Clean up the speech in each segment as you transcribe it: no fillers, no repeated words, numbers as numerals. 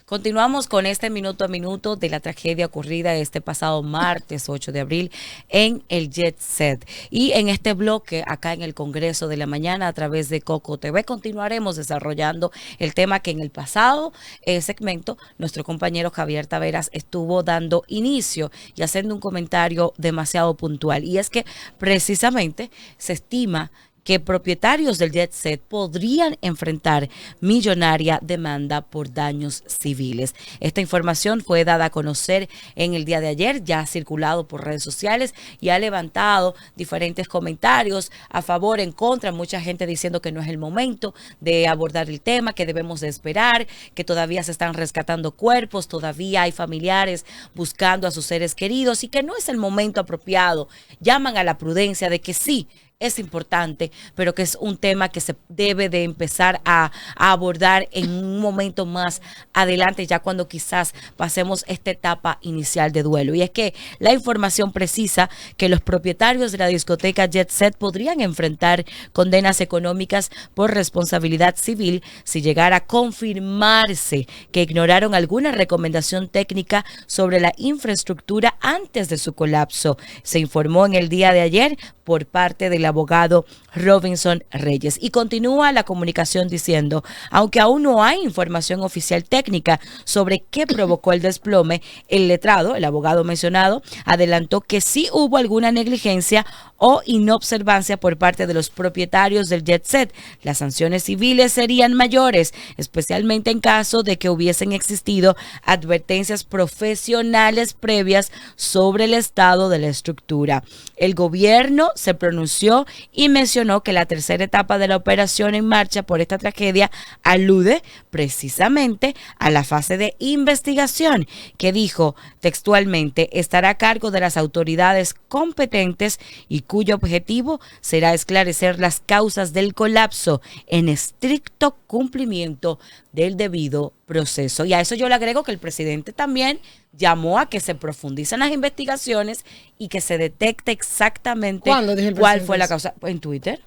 Continuamos con este minuto a minuto de la tragedia ocurrida este pasado martes 8 de abril en el Jet Set. Y en este bloque, acá en el Congreso de la Mañana, a través de Coco TV, continuaremos desarrollando el tema que en el pasado segmento nuestro compañero Javier Taveras estuvo dando inicio y haciendo un comentario demasiado puntual. Y es que precisamente se estima que propietarios del Jet Set podrían enfrentar millonaria demanda por daños civiles. Esta información fue dada a conocer en el día de ayer, ya ha circulado por redes sociales y ha levantado diferentes comentarios a favor, en contra, mucha gente diciendo que no es el momento de abordar el tema, que debemos de esperar, que todavía se están rescatando cuerpos, todavía hay familiares buscando a sus seres queridos y que no es el momento apropiado. Llaman a la prudencia de que sí, es importante, pero que es un tema que se debe de empezar a abordar en un momento más adelante, ya cuando quizás pasemos esta etapa inicial de duelo. Y es que la información precisa que los propietarios de la discoteca Jet Set podrían enfrentar condenas económicas por responsabilidad civil si llegara a confirmarse que ignoraron alguna recomendación técnica sobre la infraestructura antes de su colapso. Se informó en el día de ayer por parte del abogado Robinson Reyes. Y continúa la comunicación diciendo, aunque aún no hay información oficial técnica sobre qué provocó el desplome, el letrado, el abogado mencionado, adelantó que sí hubo alguna negligencia o inobservancia por parte de los propietarios del Jet Set. Las sanciones civiles serían mayores, especialmente en caso de que hubiesen existido advertencias profesionales previas sobre el estado de la estructura. El gobierno se pronunció y mencionó que la tercera etapa de la operación en marcha por esta tragedia alude precisamente a la fase de investigación, que dijo textualmente estará a cargo de las autoridades competentes y cuyo objetivo será esclarecer las causas del colapso en estricto cumplimiento del debido proceso. Y a eso yo le agrego que el presidente también llamó a que se profundicen las investigaciones y que se detecte exactamente cuál fue la causa. En Twitter.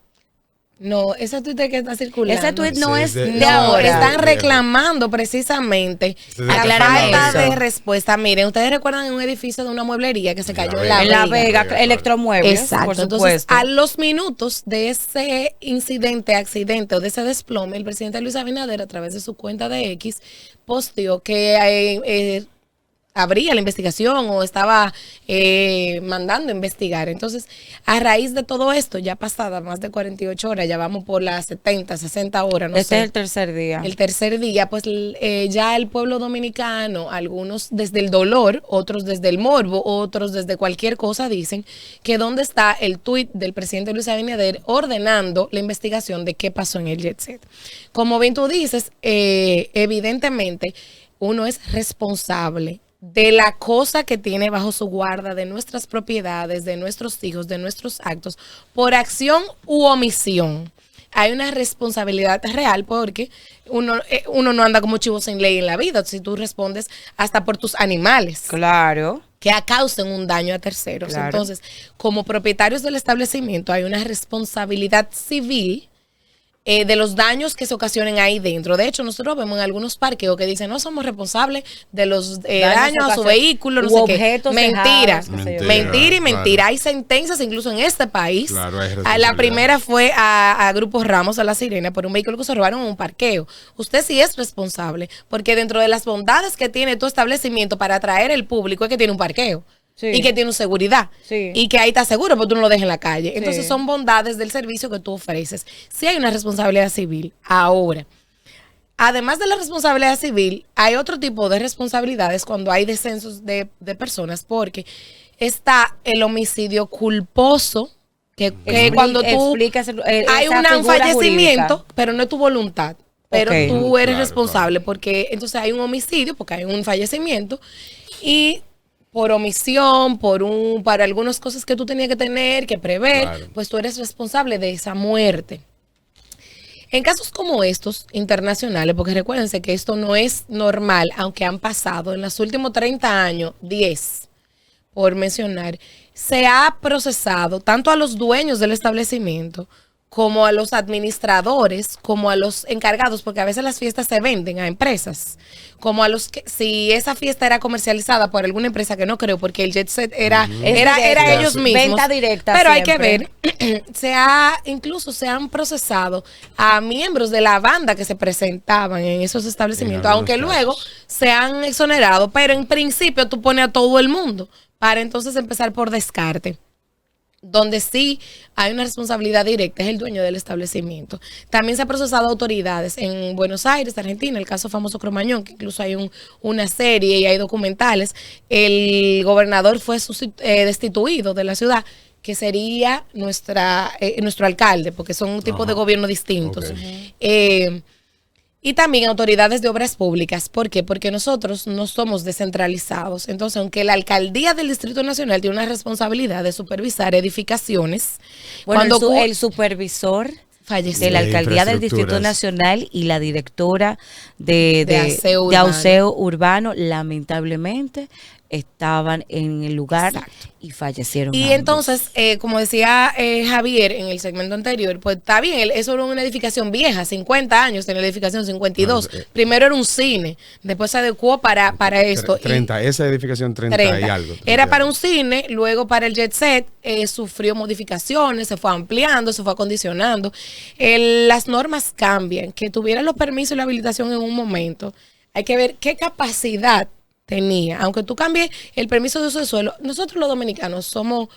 No, ese Twitter que está circulando. Ese tweet no es de ahora. ahora. Están reclamando precisamente la falta de respuesta. Miren, ustedes recuerdan en un edificio de una mueblería que se cayó en La Vega, Electromuebles. Exacto. Por supuesto. Entonces, a los minutos de ese accidente o de ese desplome, el presidente Luis Abinader, a través de su cuenta de X, posteó que abría la investigación o estaba mandando investigar. Entonces, a raíz de todo esto, ya pasada más de 48 horas, ya vamos por las 70, 60 horas, no sé. Este es el tercer día. El tercer día, pues ya el pueblo dominicano, algunos desde el dolor, otros desde el morbo, otros desde cualquier cosa, dicen que dónde está el tuit del presidente Luis Abinader ordenando la investigación de qué pasó en el Jet Set. Como bien tú dices, evidentemente uno es responsable de la cosa que tiene bajo su guarda, de nuestras propiedades, de nuestros hijos, de nuestros actos, por acción u omisión. Hay una responsabilidad real porque uno no anda como chivo sin ley en la vida. Si tú respondes hasta por tus animales. Claro. Que causen un daño a terceros. Claro. Entonces, como propietarios del establecimiento hay una responsabilidad civil de los daños que se ocasionen ahí dentro. De hecho, nosotros vemos en algunos parqueos que dicen no somos responsables de los daños a su vehículo, no sé qué. Mentira. Mentira y mentira. Claro. Hay sentencias incluso en este país. Claro, la primera fue a Grupo Ramos, a La Sirena, por un vehículo que se robaron en un parqueo. Usted sí es responsable, porque dentro de las bondades que tiene tu establecimiento para atraer el público es que tiene un parqueo. Sí. Y que tiene seguridad. Sí. Y que ahí está seguro porque tú no lo dejas en la calle. Entonces son bondades del servicio que tú ofreces. Sí hay una responsabilidad civil. Ahora, además de la responsabilidad civil, hay otro tipo de responsabilidades cuando hay descensos de personas, porque está el homicidio culposo, que cuando tú hay un fallecimiento, jurídica, pero no es tu voluntad. Pero tú eres responsable porque entonces hay un homicidio, porque hay un fallecimiento y por omisión, para algunas cosas que tú tenías que tener, que prever, pues tú eres responsable de esa muerte. En casos como estos internacionales, porque recuérdense que esto no es normal, aunque han pasado en los últimos 30 años, 10, por mencionar, se ha procesado tanto a los dueños del establecimiento como a los administradores, como a los encargados, porque a veces las fiestas se venden a empresas, como a los que, si esa fiesta era comercializada por alguna empresa, que no creo, porque el Jet Set era ellos mismos. Venta directa. Pero siempre. hay que ver, incluso se han procesado a miembros de la banda que se presentaban en esos establecimientos, aunque luego se han exonerado, pero en principio tú pones a todo el mundo para entonces empezar por descarte. Donde sí hay una responsabilidad directa es el dueño del establecimiento. También se ha procesado autoridades en Buenos Aires, Argentina, el caso famoso Cromañón, que incluso hay una serie y hay documentales. El gobernador fue destituido de la ciudad, que sería nuestro alcalde, porque son un tipo de gobierno distintos. Okay. Y también autoridades de obras públicas. ¿Por qué? Porque nosotros no somos descentralizados. Entonces, aunque la alcaldía del Distrito Nacional tiene una responsabilidad de supervisar edificaciones, bueno, el supervisor falleció de la alcaldía del Distrito Nacional y la directora de aseo urbano, lamentablemente estaban en el lugar. Exacto. Y fallecieron. Y ambos. Entonces, como decía Javier en el segmento anterior, pues está bien, eso era una edificación vieja, 50 años en la edificación 52. Primero era un cine, después se adecuó para esto. 30, esa edificación 30 y algo. Era para un cine, luego para el Jet Set, sufrió modificaciones, se fue ampliando, se fue acondicionando. Las normas cambian, que tuvieran los permisos y la habilitación en un momento. Hay que ver qué capacidad tenía, aunque tú cambies el permiso de uso de suelo, nosotros los dominicanos somos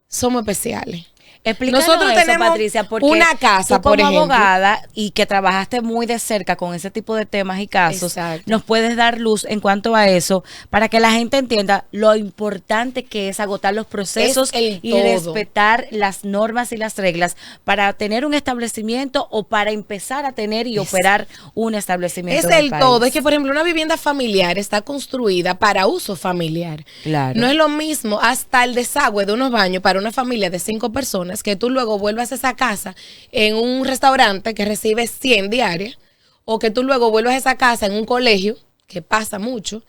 especiales. Explícanos nosotros eso, tenemos Patricia, porque una casa, tú como por ejemplo, abogada y que trabajaste muy de cerca con ese tipo de temas y casos, exacto, nos puedes dar luz en cuanto a eso para que la gente entienda lo importante que es agotar los procesos y respetar las normas y las reglas para tener un establecimiento o para empezar a tener y operar un establecimiento. Es el todo. Es que, por ejemplo, una vivienda familiar está construida para uso familiar. Claro. No es lo mismo hasta el desagüe de unos baños para una familia de 5 personas que tú luego vuelvas a esa casa en un restaurante que recibe 100 diarias, o que tú luego vuelvas a esa casa en un colegio, que pasa mucho,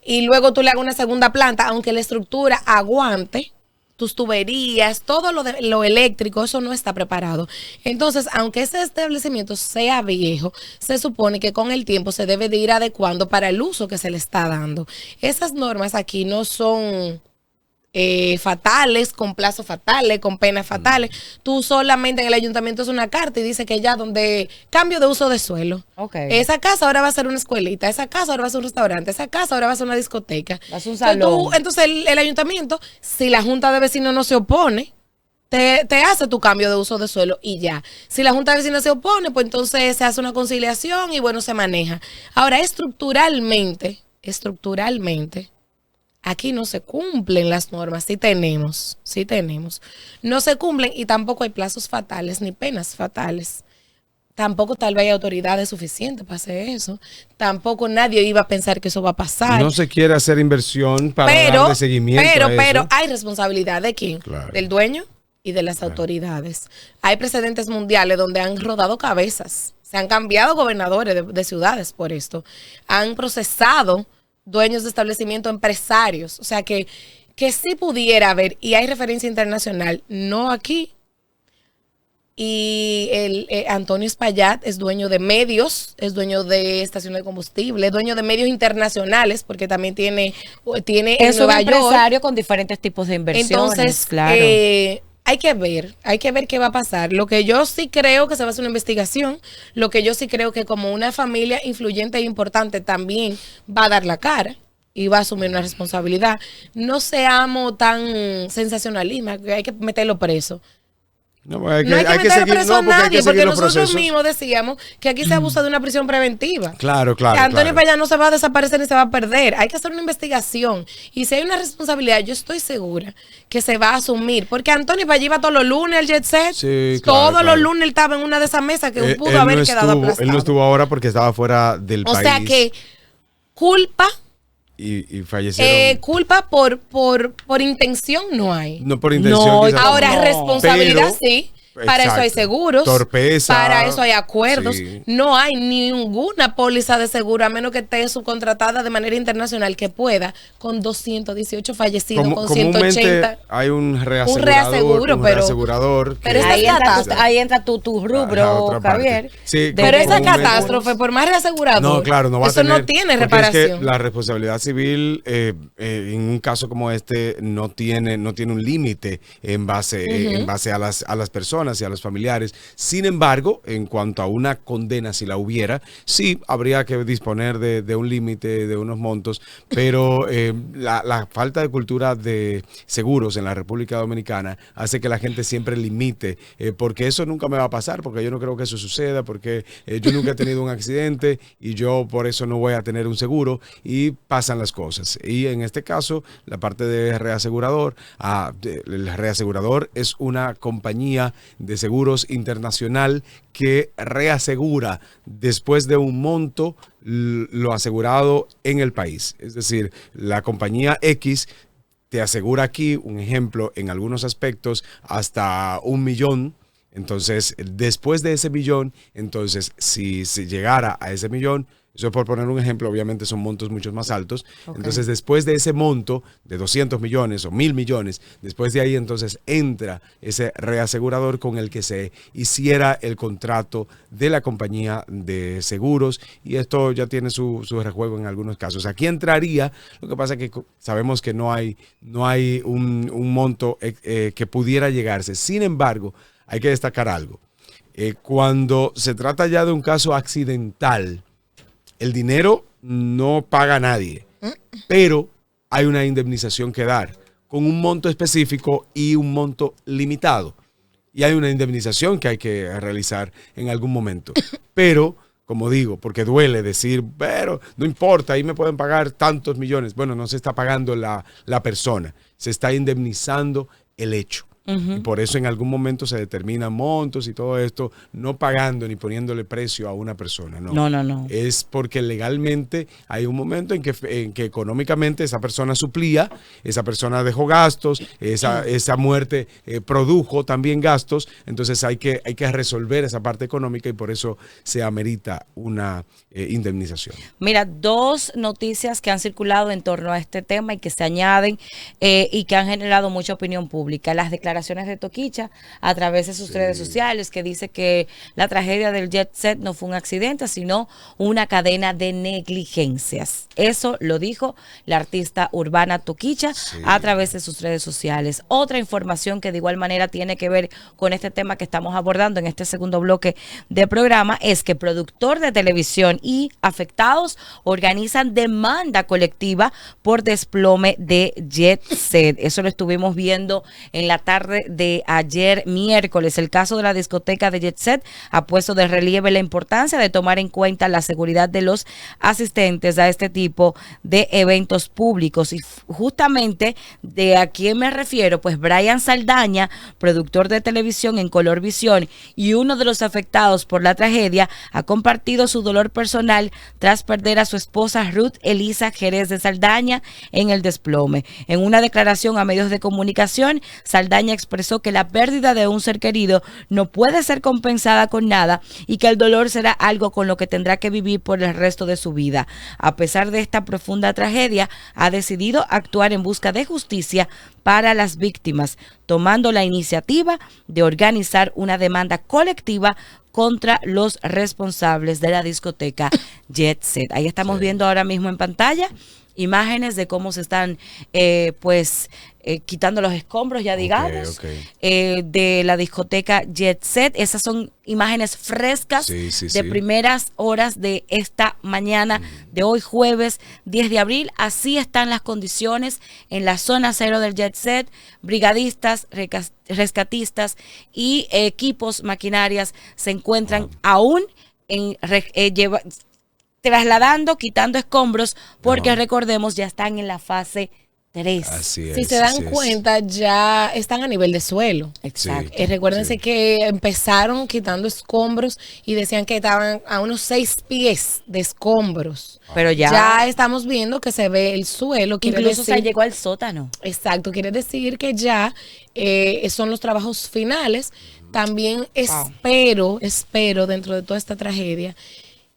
y luego tú le hagas una segunda planta, aunque la estructura aguante, tus tuberías, todo lo eléctrico, eso no está preparado. Entonces, aunque ese establecimiento sea viejo, se supone que con el tiempo se debe de ir adecuando para el uso que se le está dando. Esas normas aquí no son fatales, con plazos fatales, con penas fatales. Tú solamente en el ayuntamiento es una carta y dice que ya donde cambio de uso de suelo. Okay. Esa casa ahora va a ser una escuelita, esa casa ahora va a ser un restaurante, esa casa ahora va a ser una discoteca. Va a ser un salón. Entonces el ayuntamiento, si la junta de vecinos no se opone, te hace tu cambio de uso de suelo y ya. Si la junta de vecinos se opone, pues entonces se hace una conciliación y bueno, se maneja. Ahora, estructuralmente, aquí no se cumplen las normas, sí tenemos. No se cumplen y tampoco hay plazos fatales ni penas fatales. Tampoco tal vez hay autoridades suficientes para hacer eso. Tampoco nadie iba a pensar que eso va a pasar. No se quiere hacer inversión para darle seguimiento a eso. Pero hay responsabilidad ¿de quién? Claro. Del dueño y de las autoridades. Hay precedentes mundiales donde han rodado cabezas. Se han cambiado gobernadores de ciudades por esto. Han procesado dueños de establecimiento, empresarios, o sea que sí pudiera haber, y hay referencia internacional, no aquí. Y Antonio Espaillat es dueño de medios, es dueño de estaciones de combustible, es dueño de medios internacionales, porque también tiene es en Nueva York. Es un empresario con diferentes tipos de inversiones. Entonces, claro. Hay que ver qué va a pasar. Lo que yo sí creo que se va a hacer una investigación, lo que yo sí creo que como una familia influyente e importante también va a dar la cara y va a asumir una responsabilidad. No seamos tan sensacionalismo, que hay que meterlo preso. No hay que meter preso a nadie, porque nosotros mismos decíamos que aquí se abusa de una prisión preventiva. Claro. Que Antonio Espaillat no se va a desaparecer ni se va a perder. Hay que hacer una investigación. Y si hay una responsabilidad, yo estoy segura que se va a asumir. Porque Antonio Espaillat iba todos los lunes al Jet Set. Sí, todos los lunes él estaba en una de esas mesas que pudo haber quedado aplastado. Él no estuvo ahora porque estaba fuera del país. O sea que culpa. Y fallecieron. Culpa por intención no hay. No por intención. No, ahora responsabilidad sí. Para eso hay seguros. Torpeza. Para eso hay acuerdos. Sí. No hay ninguna póliza de seguro, a menos que esté subcontratada de manera internacional, que pueda, con 218 fallecidos, con 180. Hay un reasegurador. Pero ahí entra tu rubro, Javier. Sí, pero esa catástrofe, por más reasegurador, no, claro, no va eso a tener, no tiene reparación. Es que la responsabilidad civil en un caso como este no tiene un límite en base a las personas y a los familiares. Sin embargo, en cuanto a una condena, si la hubiera, sí habría que disponer de un límite, de unos montos, pero la falta de cultura de seguros en la República Dominicana hace que la gente siempre limite, porque eso nunca me va a pasar, porque yo no creo que eso suceda, porque yo nunca he tenido un accidente y yo por eso no voy a tener un seguro, y pasan las cosas. Y en este caso, la parte de reasegurador, el reasegurador es una compañía de seguros internacional que reasegura después de un monto lo asegurado en el país. Es decir, la compañía X te asegura aquí, un ejemplo, en algunos aspectos, hasta 1 millón. Entonces, después de ese millón, entonces, si se llegara a ese millón, eso por poner un ejemplo, obviamente son montos mucho más altos. Okay. Entonces, después de ese monto de 200 millones o 1.000 millones, después de ahí, entonces entra ese reasegurador con el que se hiciera el contrato de la compañía de seguros, y esto ya tiene su rejuego en algunos casos. Aquí entraría, lo que pasa es que sabemos que no hay un monto que pudiera llegarse. Sin embargo, hay que destacar algo. Cuando se trata ya de un caso accidental, el dinero no paga a nadie, pero hay una indemnización que dar con un monto específico y un monto limitado. Y hay una indemnización que hay que realizar en algún momento. Pero, como digo, porque duele decir, pero no importa, ahí me pueden pagar tantos millones. Bueno, no se está pagando la persona, se está indemnizando el hecho. Y por eso en algún momento se determinan montos y todo esto, no pagando ni poniéndole precio a una persona. No. Es porque legalmente hay un momento en que económicamente esa persona suplía, esa persona dejó gastos, esa muerte produjo también gastos. Entonces hay que resolver esa parte económica, y por eso se amerita una indemnización. Mira, 2 noticias que han circulado en torno a este tema y que se añaden y que han generado mucha opinión pública. Las declaraciones de Toquicha a través de sus redes sociales, que dice que la tragedia del Jet Set no fue un accidente, sino una cadena de negligencias. Eso lo dijo la artista urbana Toquicha a través de sus redes sociales. Otra información que de igual manera tiene que ver con este tema que estamos abordando en este segundo bloque de programa es que productor de televisión y afectados organizan demanda colectiva por desplome de Jet Set. Eso lo estuvimos viendo en la tarde de ayer miércoles. El caso de la discoteca de Jet Set ha puesto de relieve la importancia de tomar en cuenta la seguridad de los asistentes a este tipo de eventos públicos. Y justamente de a quién me refiero, pues Brian Saldaña, productor de televisión en Color Visión y uno de los afectados por la tragedia, ha compartido su dolor personal tras perder a su esposa Ruth Elisa Jerez de Saldaña en el desplome. En una declaración a medios de comunicación, Saldaña expresó que la pérdida de un ser querido no puede ser compensada con nada y que el dolor será algo con lo que tendrá que vivir por el resto de su vida. A pesar de esta profunda tragedia, ha decidido actuar en busca de justicia para las víctimas, tomando la iniciativa de organizar una demanda colectiva contra los responsables de la discoteca Jet Set. Ahí estamos viendo ahora mismo en pantalla imágenes de cómo se están quitando los escombros, ya digamos, de la discoteca Jet Set. Esas son imágenes frescas de primeras horas de esta mañana de hoy, jueves 10 de abril. Así están las condiciones en la zona cero del Jet Set. Brigadistas, rescatistas y equipos, maquinarias se encuentran aún trasladando, quitando escombros, porque recordemos, ya están en la fase 3. Así es. Si se dan cuenta, ya están a nivel de suelo. Exacto. Recuérdense que empezaron quitando escombros y decían que estaban a unos 6 pies de escombros. Pero ya estamos viendo que se ve el suelo. Incluso se llegó al sótano. Exacto, quiere decir que ya son los trabajos finales. También espero dentro de toda esta tragedia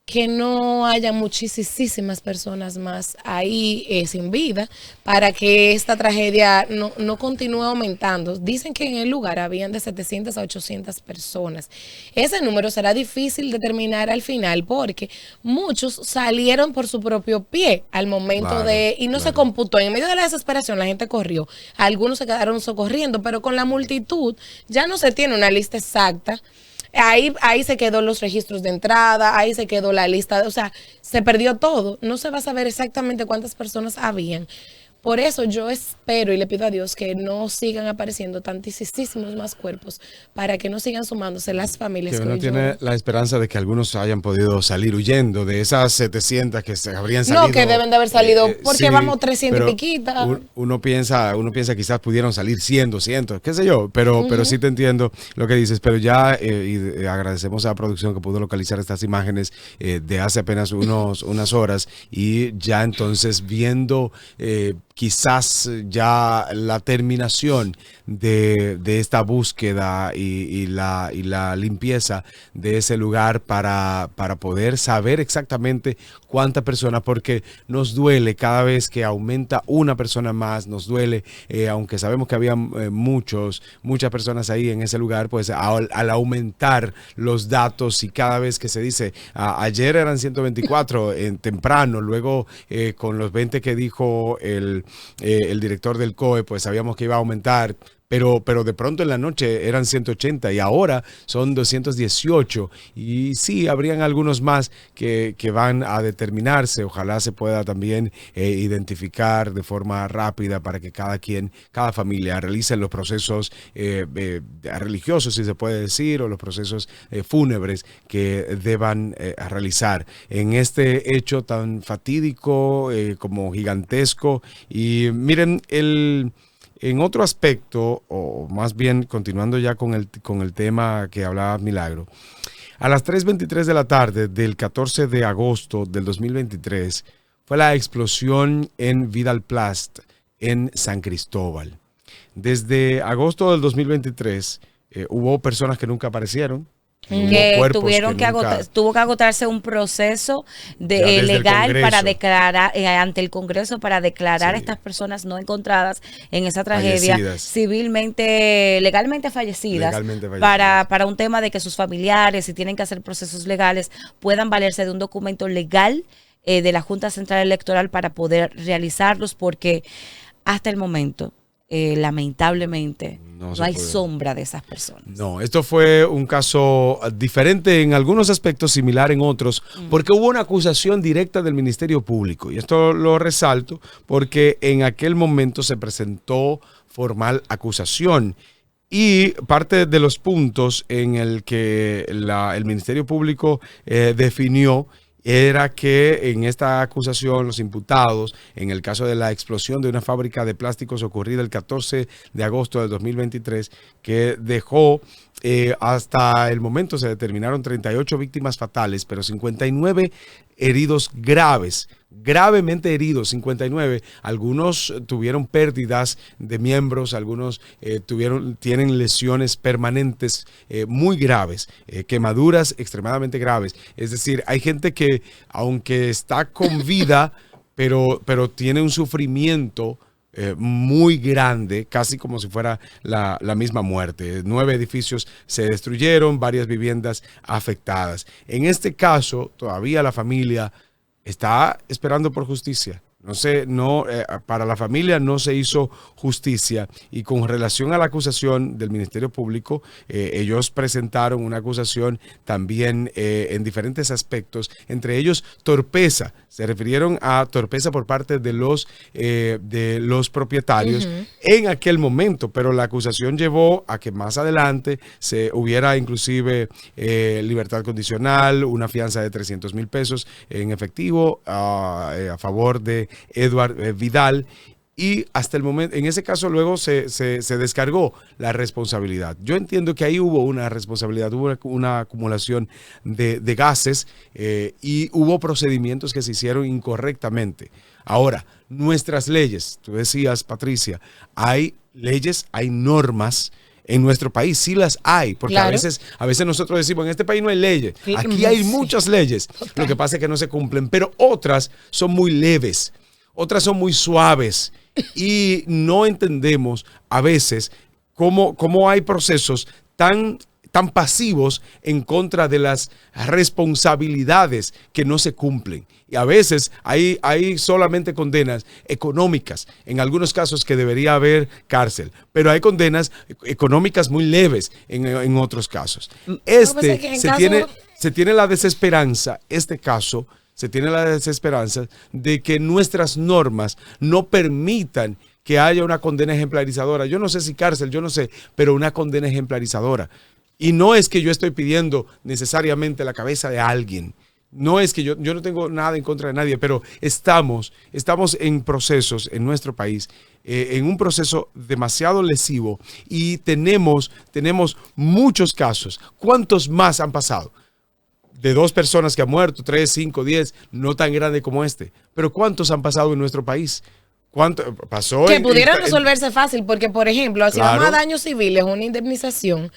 que no haya muchísimas personas más ahí sin vida para que esta tragedia no continúe aumentando. Dicen que en el lugar habían de 700 a 800 personas. Ese número será difícil determinar al final porque muchos salieron por su propio pie al momento y no se computó. En medio de la desesperación la gente corrió. Algunos se quedaron socorriendo, pero con la multitud ya no se tiene una lista exacta. Ahí se quedó los registros de entrada, ahí se quedó la lista, o sea, se perdió todo. No se va a saber exactamente cuántas personas habían. Por eso yo espero y le pido a Dios que no sigan apareciendo tantísimos más cuerpos para que no sigan sumándose las familias. Que uno tiene la esperanza de que algunos hayan podido salir huyendo de esas 700 que se habrían salido. No, que deben de haber salido porque sí, vamos 300 y piquita. Uno piensa quizás pudieron salir 100, 200, qué sé yo, pero sí te entiendo lo que dices, pero ya y agradecemos a la producción que pudo localizar estas imágenes de hace apenas unas horas y ya entonces viendo quizás ya la terminación de esta búsqueda y la limpieza de ese lugar para poder saber exactamente cuántas personas, porque nos duele cada vez que aumenta una persona más, nos duele, aunque sabemos que había muchas personas ahí en ese lugar, pues al aumentar los datos y cada vez que se dice, ayer eran 124 temprano, luego con los 20 que dijo el director del COE, pues sabíamos que iba a aumentar, pero de pronto en la noche eran 180 y ahora son 218 y sí, habrían algunos más que van a determinarse. Ojalá se pueda también identificar de forma rápida para que cada familia realice los procesos religiosos, si se puede decir, o los procesos fúnebres que deban realizar en este hecho tan fatídico como gigantesco. Y miren, en otro aspecto, o más bien continuando ya con el tema que hablaba Milagro, a las 3:23 de la tarde del 14 de agosto del 2023 fue la explosión en Vidal Plast en San Cristóbal. Desde agosto del 2023 hubo personas que nunca aparecieron. Que tuvo que agotarse un proceso legal para declarar ante el Congreso para declarar a estas personas no encontradas en esa tragedia legalmente fallecidas, para un tema de que sus familiares, si tienen que hacer procesos legales, puedan valerse de un documento legal de la Junta Central Electoral para poder realizarlos, porque hasta el momento lamentablemente no hay sombra de esas personas. No, esto fue un caso diferente en algunos aspectos, similar en otros, porque hubo una acusación directa del Ministerio Público. Y esto lo resalto porque en aquel momento se presentó formal acusación. Y parte de los puntos en el que el Ministerio Público definió era que en esta acusación los imputados, en el caso de la explosión de una fábrica de plásticos ocurrida el 14 de agosto del 2023, que dejó hasta el momento se determinaron 38 víctimas fatales, pero 59 heridos gravemente heridos, 59. Algunos tuvieron pérdidas de miembros, algunos tienen lesiones permanentes muy graves, quemaduras extremadamente graves. Es decir, hay gente que aunque está con vida, pero tiene un sufrimiento muy grande, casi como si fuera la misma muerte. 9 edificios se destruyeron, varias viviendas afectadas. En este caso, todavía la familia está esperando por justicia. Para la familia no se hizo justicia, y con relación a la acusación del Ministerio Público, ellos presentaron una acusación también en diferentes aspectos, entre ellos torpeza. Se refirieron a torpeza por parte de los propietarios en aquel momento, pero la acusación llevó a que más adelante se hubiera inclusive libertad condicional, una fianza de 300,000 pesos en efectivo a favor de Edward Vidal. y hasta el momento, en ese caso luego se descargó la responsabilidad. Yo entiendo que ahí hubo una responsabilidad, hubo una acumulación de gases y hubo procedimientos que se hicieron incorrectamente. Ahora, nuestras leyes, tú decías, Patricia, hay leyes, hay normas en nuestro país, sí las hay, porque claro. a veces nosotros decimos, en este país no hay leyes, aquí hay muchas leyes, lo que pasa es que no se cumplen, pero otras son muy leves, otras son muy suaves y no entendemos a veces cómo hay procesos tan pasivos en contra de las responsabilidades que no se cumplen. Y a veces hay solamente condenas económicas, en algunos casos que debería haber cárcel, pero hay condenas económicas muy leves en otros casos. Se tiene la desesperanza, se tiene la desesperanza de que nuestras normas no permitan que haya una condena ejemplarizadora. Yo no sé si cárcel, yo no sé, pero una condena ejemplarizadora. Y no es que yo estoy pidiendo necesariamente la cabeza de alguien. No es que yo no tengo nada en contra de nadie, pero estamos en procesos en nuestro país, en un proceso demasiado lesivo y tenemos muchos casos. ¿Cuántos más han pasado? De 2 personas que han muerto, 3, 5, 10, no tan grande como este. Pero ¿cuántos han pasado en nuestro país? ¿Cuánto pasó? Que pudieran resolverse fácil, porque, por ejemplo, si vamos a daños civiles, una indemnización,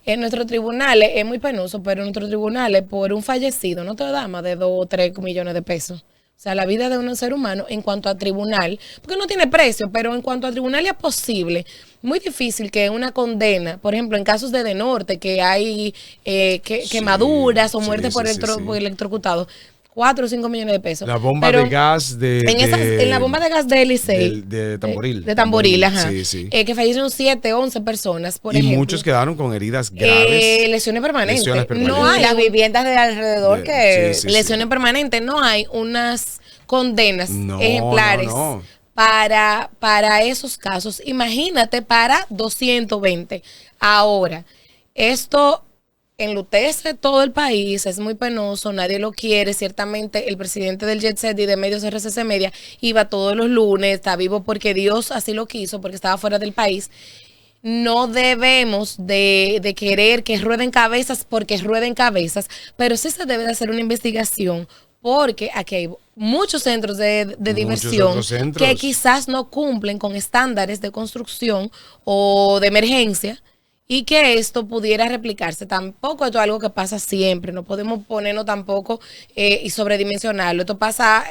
en nuestros tribunales es muy penoso, pero en nuestros tribunales, por un fallecido, no te da más de 2 o 3 millones de pesos. O sea, la vida de un ser humano en cuanto a tribunal, porque no tiene precio, pero en cuanto a tribunal es posible. Muy difícil que una condena, por ejemplo, en casos de norte, que hay quemaduras o muertes por electrocutado, 4 o 5 millones de pesos. La bomba de gas en la bomba de gas de Licey. De Tamboril. De Tamboril, ajá. Sí. Que fallecieron 7, 11 personas, por ejemplo. Y muchos quedaron con heridas graves. Lesiones permanentes. No hay las viviendas de alrededor lesiones permanentes. No hay unas condenas ejemplares para esos casos. Imagínate para 220. Ahora, esto enlutece todo el país, es muy penoso, nadie lo quiere. Ciertamente el presidente del Jet Set y de Medios RCC Media iba todos los lunes, está vivo porque Dios así lo quiso, porque estaba fuera del país. No debemos de querer que rueden cabezas porque rueden cabezas, pero sí se debe de hacer una investigación, porque aquí hay muchos centros de diversión que quizás no cumplen con estándares de construcción o de emergencia, y que esto pudiera replicarse. Tampoco esto es algo que pasa siempre, no podemos ponernos tampoco y sobredimensionarlo. Esto pasa,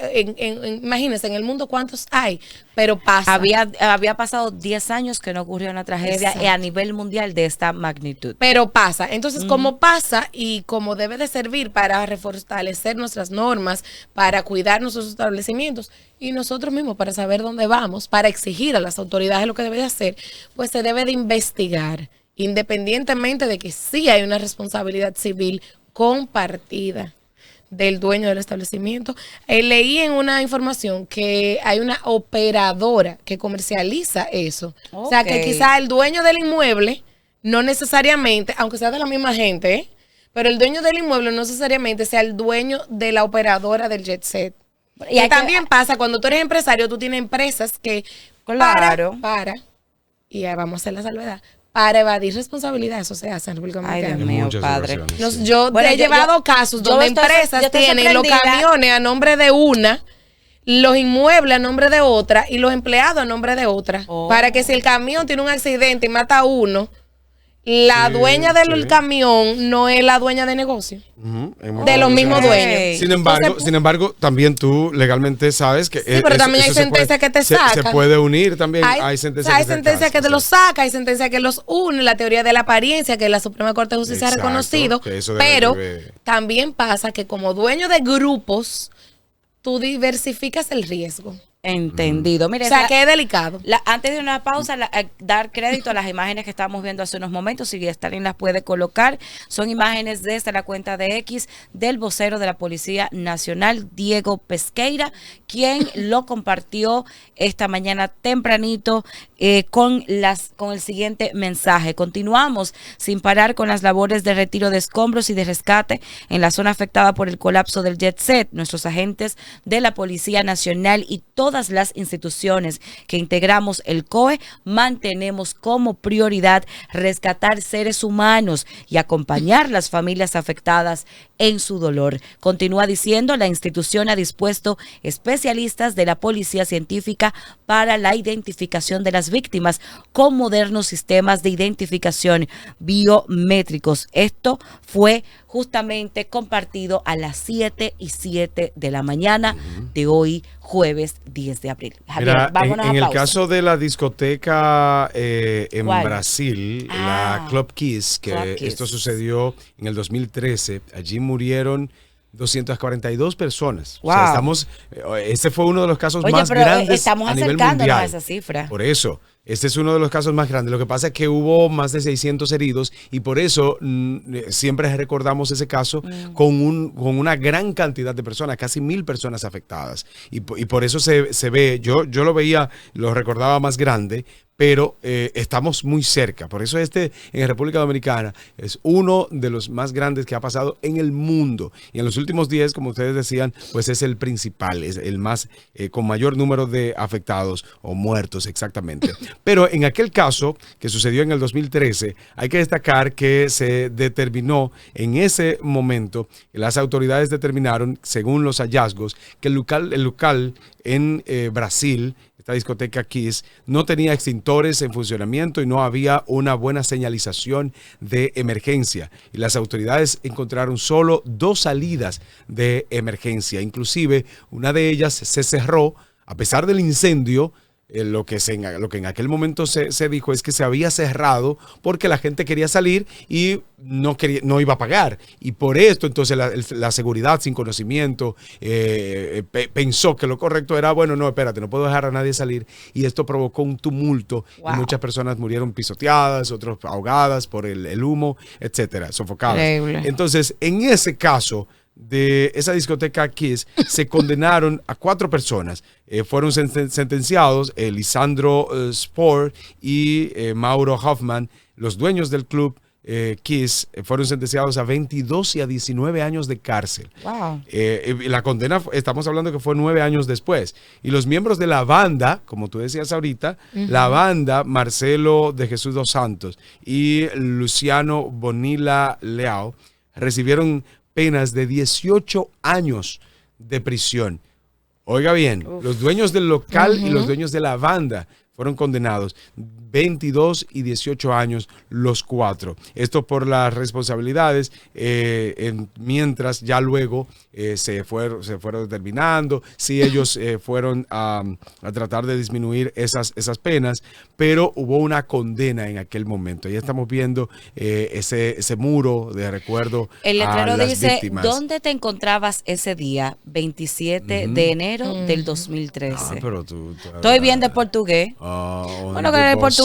imagínense, en el mundo cuántos hay, pero pasa. Había pasado 10 años que no ocurrió una tragedia a nivel mundial de esta magnitud. Pero pasa. Entonces, como pasa y como debe de servir para fortalecer nuestras normas, para cuidar nuestros establecimientos y nosotros mismos para saber dónde vamos, para exigir a las autoridades lo que debe de hacer, pues se debe de investigar, independientemente de que sí hay una responsabilidad civil compartida del dueño del establecimiento. Leí en una información que hay una operadora que comercializa eso. Okay. O sea, que quizá el dueño del inmueble, no necesariamente, aunque sea de la misma gente, pero el dueño del inmueble no necesariamente sea el dueño de la operadora del Jet Set. Y también pasa, cuando tú eres empresario, tú tienes empresas que y ahí vamos a hacer la salvedad, para evadir responsabilidades. Eso se hace en República Dominicana. Ay, Dios mío, padre. Yo he llevado casos donde empresas tienen los camiones a nombre de una, los inmuebles a nombre de otra y los empleados a nombre de otra. Para que si el camión tiene un accidente y mata a uno, la dueña del camión no es la dueña de negocio. De los mismos dueños. Sin embargo, también tú legalmente sabes que pero también hay sentencias que te sacan. Se puede unir también. Hay sentencias que te los saca, hay sentencias que los une, la teoría de la apariencia que la Suprema Corte de Justicia ha reconocido. Pero también pasa que como dueño de grupos, tú diversificas el riesgo. Entendido. Mire, o sea, que es delicado. Antes de una pausa, dar crédito a las imágenes que estábamos viendo hace unos momentos. Si Stalin las puede colocar, son imágenes desde la cuenta de X del vocero de la Policía Nacional, Diego Pesqueira, quien lo compartió esta mañana tempranito con el siguiente mensaje. Continuamos sin parar con las labores de retiro de escombros y de rescate en la zona afectada por el colapso del Jet Set. Nuestros agentes de la Policía Nacional y todos todas las instituciones que integramos el COE mantenemos como prioridad rescatar seres humanos y acompañar las familias afectadas en su dolor. Continúa diciendo, la institución ha dispuesto especialistas de la Policía Científica para la identificación de las víctimas con modernos sistemas de identificación biométricos. Esto fue justamente compartido a las 7:07 de la mañana de hoy, jueves 10 de abril. Javier, mira, vámonos en a el pausa. caso de la discoteca en ¿Cuál? Brasil, la Club Kiss, que Club Kiss. esto sucedió en el 2013, allí murieron 242 personas. Wow. O sea, ese fue uno de los casos Oye, más pero grandes estamos a nivel acercándonos mundial. a esa cifra. Por eso, este es uno de los casos más grandes. Lo que pasa es que hubo más de 600 heridos y por eso siempre recordamos ese caso con una gran cantidad de personas, casi 1,000 personas afectadas. Y por eso se ve, yo lo veía, lo recordaba más grande, pero estamos muy cerca. Por eso en República Dominicana es uno de los más grandes que ha pasado en el mundo. Y en los últimos 10, como ustedes decían, pues es el principal, es el más con mayor número de afectados o muertos exactamente. Pero en aquel caso que sucedió en el 2013, hay que destacar que se determinó en ese momento, las autoridades determinaron, según los hallazgos, que el local en Brasil, esta discoteca Kiss, no tenía extintores en funcionamiento y no había una buena señalización de emergencia. Y las autoridades encontraron solo 2 salidas de emergencia. Inclusive, una de ellas se cerró a pesar del incendio. Lo que en aquel momento se dijo es que se había cerrado porque la gente quería salir y no iba a pagar. Y por esto, entonces, la seguridad sin conocimiento pensó que lo correcto era, bueno, no, espérate, no puedo dejar a nadie salir. Y esto provocó un tumulto. Wow. Y muchas personas murieron pisoteadas, otros ahogadas por el humo, etcétera, sofocadas. Increíble. Entonces, en ese caso de esa discoteca Kiss, se condenaron a 4 personas. Fueron sentenciados Lisandro Spohr y Mauro Hoffman, los dueños del club Kiss, fueron sentenciados a 22 y a 19 años de cárcel. Wow. La condena, estamos hablando que fue 9 años después. Y los miembros de la banda, como tú decías ahorita, la banda Marcelo de Jesús dos Santos y Luciano Bonilla Leao recibieron penas de 18 años de prisión. Oiga bien, los dueños del local y los dueños de la banda fueron condenados 22 y 18 años los 4. Esto por las responsabilidades, mientras ya luego se fueron determinando si ellos fueron a tratar de disminuir esas penas, pero hubo una condena en aquel momento. Ya estamos viendo ese muro de recuerdo. El letrero a las dice, víctimas. ¿dónde te encontrabas ese día? 27 de enero del 2013. Ah, pero Estoy bien de portugués. Bueno, que el portugués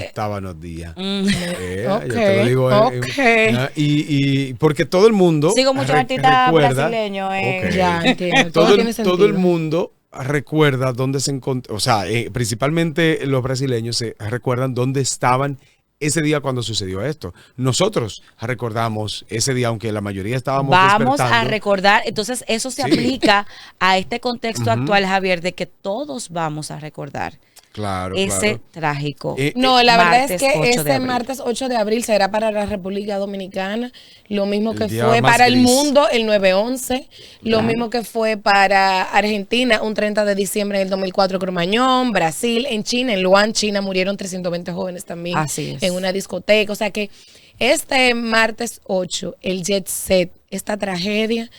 estaba los días. Ok, Yo te lo digo. ok. Y porque todo el mundo Sigo muchos artistas brasileños. Ok. Ya, entiendo. Todo tiene sentido. el mundo recuerda dónde se encontró, o sea, principalmente los brasileños se recuerdan dónde estaban ese día cuando sucedió esto. Nosotros recordamos ese día, aunque la mayoría estábamos Vamos despertando. a recordar, entonces eso se Sí. aplica a este contexto actual, Javier, de que todos vamos a recordar Claro, ese claro. trágico. No, la verdad es martes que 8 de este abril. martes 8 de abril será para la República Dominicana, lo mismo El que día fue más para el gris. mundo el 9/11, lo Claro. mismo que fue para Argentina un 30 de diciembre del 2004 Cromañón, Brasil, en China, en Luan, China murieron 320 jóvenes también Así es. en una discoteca, o sea que este martes 8, el Jet Set, esta tragedia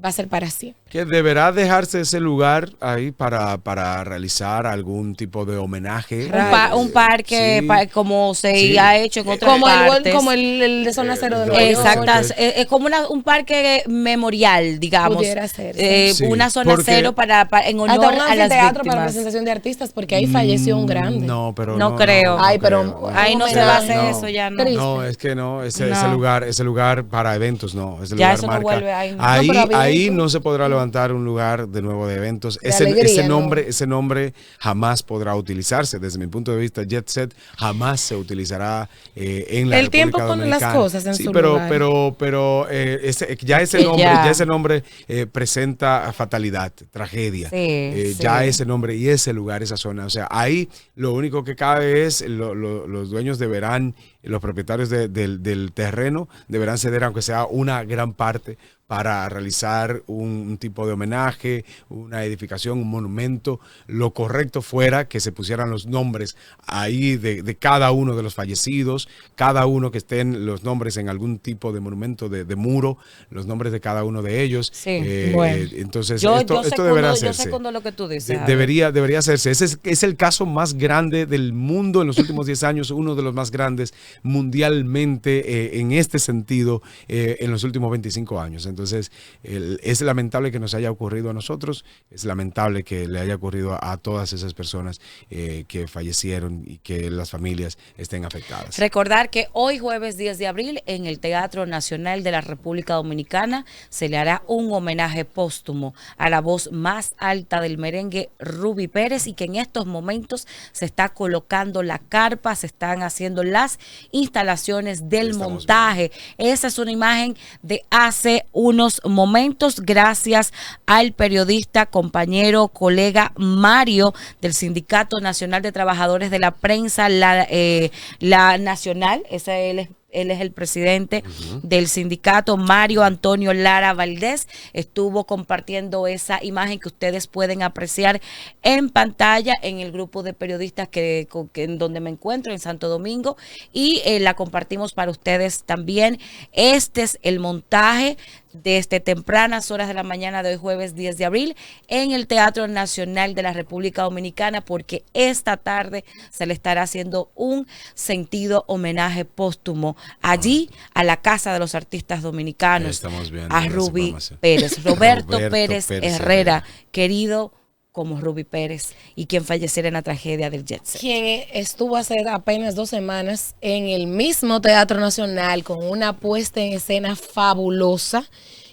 va a ser para siempre. Que deberá dejarse ese lugar ahí para realizar algún tipo de homenaje. Un parque Sí. como se Sí. ha hecho en otras Como partes. el de Zona Cero de Nueva York. Exacto, es como un parque memorial, digamos. Pudiera ser, sí. Una zona Porque- cero en honor Hasta un a las anfiteatro para víctimas. presentación de artistas, porque ahí falleció un grande. No, pero No creo. Ay, pero creo. Ahí no se va a hacer eso ya, no. No, es que no, ese No. lugar para eventos no, ese Ya lugar eso no marca. vuelve ahí, no. No, pero había ahí no se podrá levantar un lugar de nuevo de eventos. Ese nombre jamás podrá utilizarse. Desde mi punto de vista, Jet Set jamás se utilizará en la República Dominicana. El tiempo pone las cosas en su lugar. Pero ya ese nombre presenta fatalidad, tragedia. Ya ese nombre y ese lugar, esa zona. O sea, ahí lo único que cabe es los dueños deberán, los propietarios del terreno deberán ceder, aunque sea una gran parte, para realizar un tipo de homenaje, una edificación, un monumento. Lo correcto fuera que se pusieran los nombres ahí de cada uno de los fallecidos, cada uno que estén los nombres en algún tipo de monumento, de muro, los nombres de cada uno de ellos. Entonces, esto deberá hacerse. Yo secundo lo que tú dices. Debería hacerse. Ese es el caso más grande del mundo en los últimos 10 años, uno de los más grandes mundialmente en este sentido en los últimos 25 años. Entonces, es lamentable que nos haya ocurrido a nosotros, es lamentable que le haya ocurrido a todas esas personas que fallecieron y que las familias estén afectadas. Recordar que hoy, jueves 10 de abril, en el Teatro Nacional de la República Dominicana, se le hará un homenaje póstumo a la voz más alta del merengue, Ruby Pérez, y que en estos momentos se está colocando la carpa, se están haciendo las instalaciones del montaje. Esa es una imagen de hace unos momentos, gracias al periodista, compañero, colega Mario del Sindicato Nacional de Trabajadores de la Prensa, la Nacional, él es el presidente del sindicato, Mario Antonio Lara Valdés, estuvo compartiendo esa imagen que ustedes pueden apreciar en pantalla en el grupo de periodistas en donde me encuentro, en Santo Domingo, y la compartimos para ustedes también. Este es el montaje desde tempranas horas de la mañana de hoy, jueves 10 de abril, en el Teatro Nacional de la República Dominicana, porque esta tarde se le estará haciendo un sentido homenaje póstumo allí a la Casa de los Artistas Dominicanos, a Ruby Pérez, Roberto Pérez Herrera, querido como Ruby Pérez, y quien falleciera en la tragedia del Jet Set. Quien estuvo hace apenas 2 semanas en el mismo Teatro Nacional con una puesta en escena fabulosa,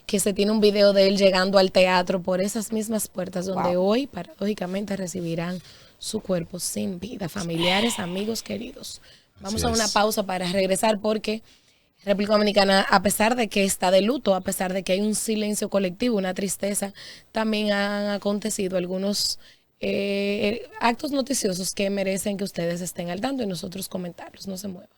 que se tiene un video de él llegando al teatro por esas mismas puertas donde hoy paradójicamente recibirán su cuerpo sin vida. Familiares, amigos, queridos. Vamos a una pausa para regresar, porque República Dominicana, a pesar de que está de luto, a pesar de que hay un silencio colectivo, una tristeza, también han acontecido algunos actos noticiosos que merecen que ustedes estén al tanto y nosotros comentarlos. No se muevan.